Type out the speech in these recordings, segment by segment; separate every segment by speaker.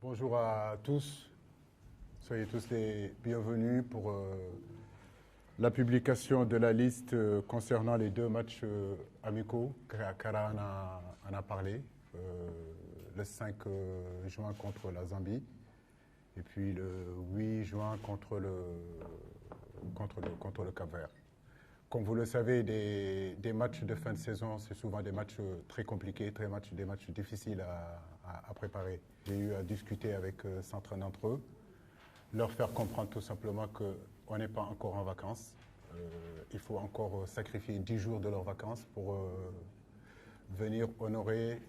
Speaker 1: Bonjour à tous, soyez tous les bienvenus pour la publication de la liste concernant les deux matchs amicaux. Kara en a parlé, le 5 juin contre la Zambie et puis le 8 juin contre le Cap-Vert. Comme vous le savez, des matchs de fin de saison, c'est souvent des matchs très compliqués, des matchs difficiles à préparer. J'ai eu à discuter avec certains d'entre eux, leur faire comprendre tout simplement qu'on n'est pas encore en vacances. Il faut encore sacrifier 10 jours de leurs vacances pour venir honorer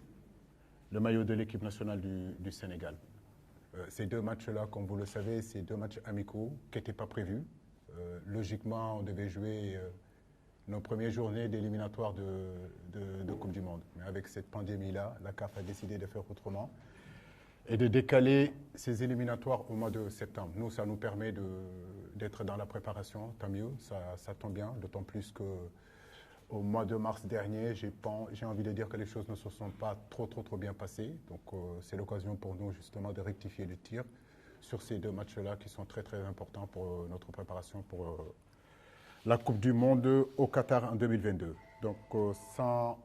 Speaker 1: le maillot de l'équipe nationale du Sénégal. Ces deux matchs-là, comme vous le savez, c'est deux matchs amicaux qui n'étaient pas prévus. Logiquement, on devait jouer nos premières journées d'éliminatoire de Coupe du Monde. Mais avec cette pandémie-là, la CAF a décidé de faire autrement et de décaler ces éliminatoires au mois de septembre. Nous, ça nous permet d'être dans la préparation, tant mieux, ça tombe bien, d'autant plus qu'au mois de mars dernier, j'ai envie de dire que les choses ne se sont pas trop bien passées. Donc c'est l'occasion pour nous justement de rectifier le tir sur ces deux matchs-là qui sont très importants pour notre préparation pour la Coupe du Monde au Qatar en 2022. Donc, sans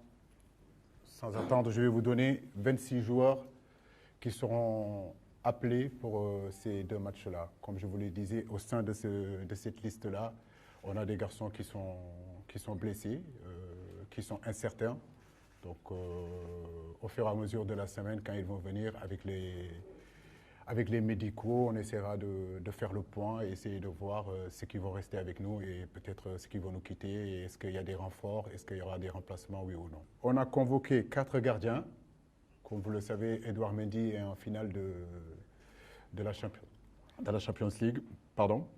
Speaker 1: attendre, je vais vous donner 26 joueurs qui seront appelés pour ces deux matchs-là. Comme je vous le disais, au sein de cette liste-là, on a des garçons qui sont blessés, qui sont incertains. Donc, au fur et à mesure de la semaine, quand ils vont venir avec les médicaux, on essaiera de faire le point et essayer de voir ceux qui vont rester avec nous et peut-être ceux qui vont nous quitter. Et est-ce qu'il y a des renforts? Est-ce qu'il y aura des remplacements, oui ou non? On a convoqué 4 gardiens. Comme vous le savez, Edouard Mendy est en finale de la Champions League. Pardon.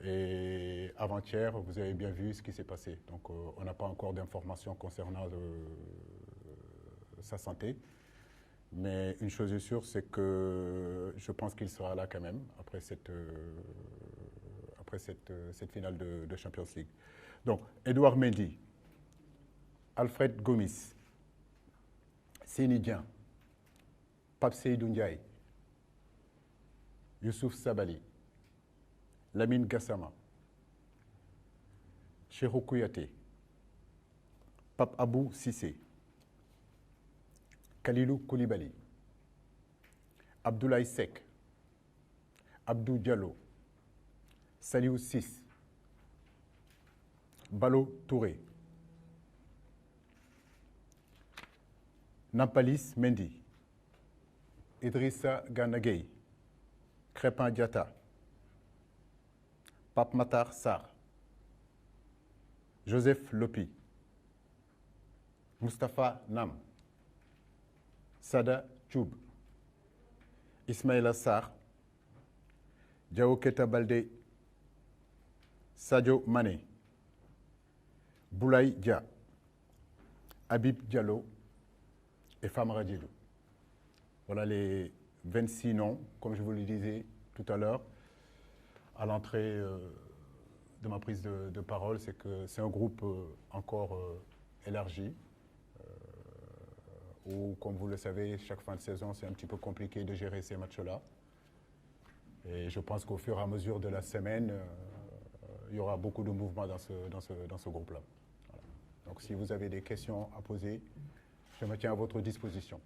Speaker 1: Et avant-hier, vous avez bien vu ce qui s'est passé. Donc, on n'a pas encore d'informations concernant sa santé. Mais une chose est sûre, c'est que je pense qu'il sera là quand même après cette finale de Champions League. Donc, Edouard Mendy, Alfred Gomis, Seny Dieng, Pape Seydou Ndiaye, Youssouf Sabaly, Lamine Gassama, Cheikhou Kouyaté, Pape Abou Cissé, Kalilou Koulibaly, Abdoulaye Seck, Abdou Diallo, Saliou Ciss, Balo Touré, Nampalis Mendy, Idrissa Gana Gueye, Crépin Diatta, Pape Matar Sarr, Joseph Lopi, Moustapha Nam, Sada Thioub, Ismaïla Sarr, Diao Keita Baldé, Sadio Mané, Boulaye Dia, Habib Diallo et Famara Diédhiou. Voilà les 26 noms, comme je vous le disais tout à l'heure, à l'entrée de ma prise de parole, c'est que c'est un groupe encore élargi, où, comme vous le savez, chaque fin de saison, c'est un petit peu compliqué de gérer ces matchs-là. Et je pense qu'au fur et à mesure de la semaine, il y aura beaucoup de mouvements dans ce groupe-là. Voilà. Donc si vous avez des questions à poser, je me tiens à votre disposition.